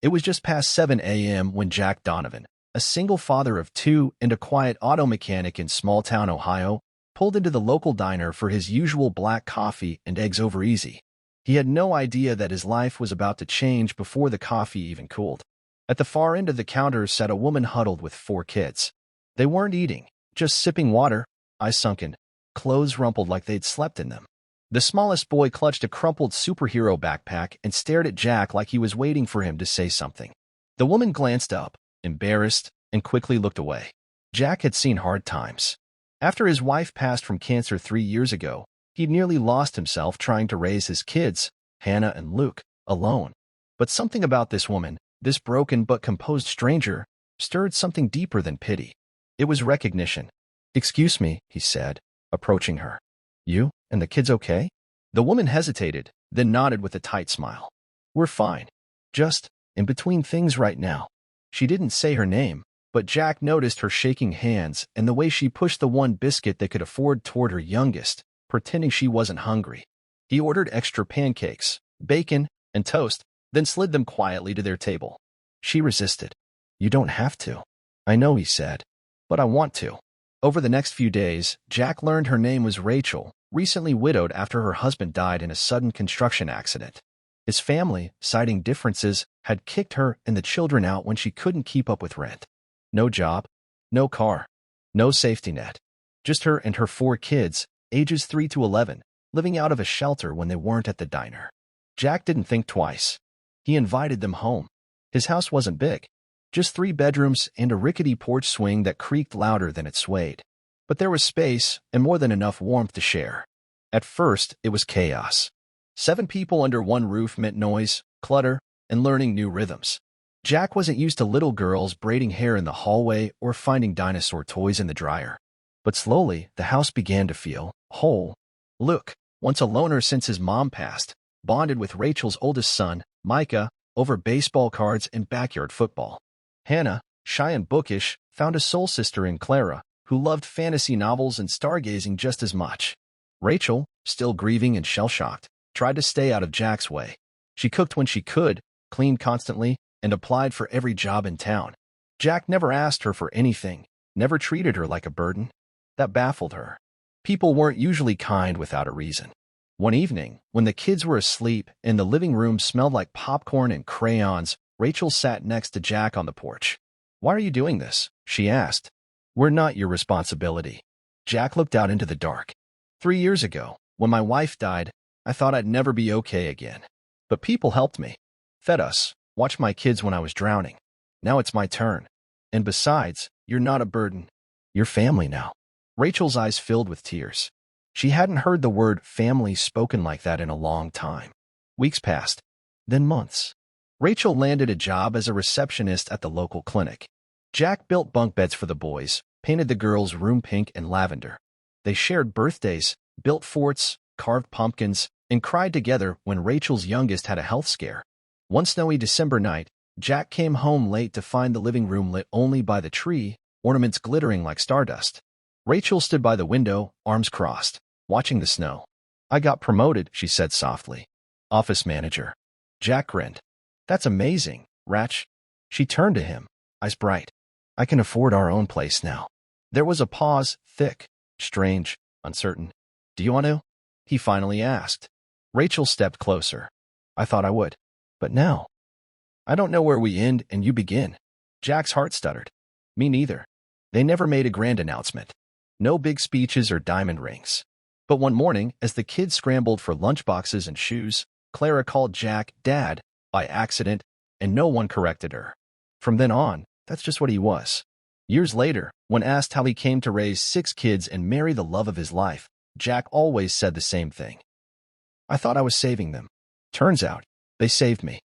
It was just past 7 a.m. when Jack Donovan, a single father of two and a quiet auto mechanic in small-town Ohio, pulled into the local diner for his usual black coffee and eggs over easy. He had no idea that his life was about to change before the coffee even cooled. At the far end of the counter sat a woman huddled with 4 kids. They weren't eating, just sipping water, eyes sunken, clothes rumpled like they'd slept in them. The smallest boy clutched a crumpled superhero backpack and stared at Jack like he was waiting for him to say something. The woman glanced up, embarrassed, and quickly looked away. Jack had seen hard times. After his wife passed from cancer 3 years ago, he'd nearly lost himself trying to raise his kids, Hannah and Luke, alone. But something about this woman, this broken but composed stranger, stirred something deeper than pity. It was recognition. "Excuse me," he said, approaching her. "You and the kids okay?" The woman hesitated, then nodded with a tight smile. "We're fine. Just in between things right now." She didn't say her name, but Jack noticed her shaking hands and the way she pushed the one biscuit they could afford toward her youngest, pretending she wasn't hungry. He ordered extra pancakes, bacon, and toast, then slid them quietly to their table. She resisted. "You don't have to." "I know," he said, "but I want to." Over the next few days, Jack learned her name was Rachel, recently widowed after her husband died in a sudden construction accident. His family, citing differences, had kicked her and the children out when she couldn't keep up with rent. No job, no car, no safety net. Just her and her 4 kids, ages 3 to 11, living out of a shelter when they weren't at the diner. Jack didn't think twice. He invited them home. His house wasn't big, just 3 bedrooms and a rickety porch swing that creaked louder than it swayed. But there was space and more than enough warmth to share. At first, it was chaos. 7 people under one roof meant noise, clutter, and learning new rhythms. Jack wasn't used to little girls braiding hair in the hallway or finding dinosaur toys in the dryer. But slowly, the house began to feel whole. Luke, once a loner since his mom passed, bonded with Rachel's oldest son, Micah, over baseball cards and backyard football. Hannah, shy and bookish, found a soul sister in Clara, who loved fantasy novels and stargazing just as much. Rachel, still grieving and shell-shocked, tried to stay out of Jack's way. She cooked when she could, cleaned constantly, and applied for every job in town. Jack never asked her for anything, never treated her like a burden. That baffled her. People weren't usually kind without a reason. One evening, when the kids were asleep and the living room smelled like popcorn and crayons, Rachel sat next to Jack on the porch. "Why are you doing this?" she asked. "We're not your responsibility." Jack looked out into the dark. 3 years ago, when my wife died, I thought I'd never be okay again. But people helped me, fed us, watched my kids when I was drowning. Now it's my turn. And besides, you're not a burden. You're family now. Rachel's eyes filled with tears. She hadn't heard the word family spoken like that in a long time. Weeks passed, then months. Rachel landed a job as a receptionist at the local clinic. Jack built bunk beds for the boys, painted the girls' room pink and lavender. They shared birthdays, built forts, carved pumpkins, and cried together when Rachel's youngest had a health scare. One snowy December night, Jack came home late to find the living room lit only by the tree, ornaments glittering like stardust. Rachel stood by the window, arms crossed, watching the snow. "I got promoted," she said softly. "Office manager." Jack grinned. "That's amazing, Rach." She turned to him, eyes bright. "I can afford our own place now." There was a pause, thick, strange, uncertain. "Do you want to?" he finally asked. Rachel stepped closer. "I thought I would. But now, I don't know where we end and you begin." Jack's heart stuttered. "Me neither." They never made a grand announcement. No big speeches or diamond rings. But one morning, as the kids scrambled for lunchboxes and shoes, Clara called Jack Dad by accident, and no one corrected her. From then on, that's just what he was. Years later, when asked how he came to raise 6 kids and marry the love of his life, Jack always said the same thing. "I thought I was saving them. Turns out, they saved me."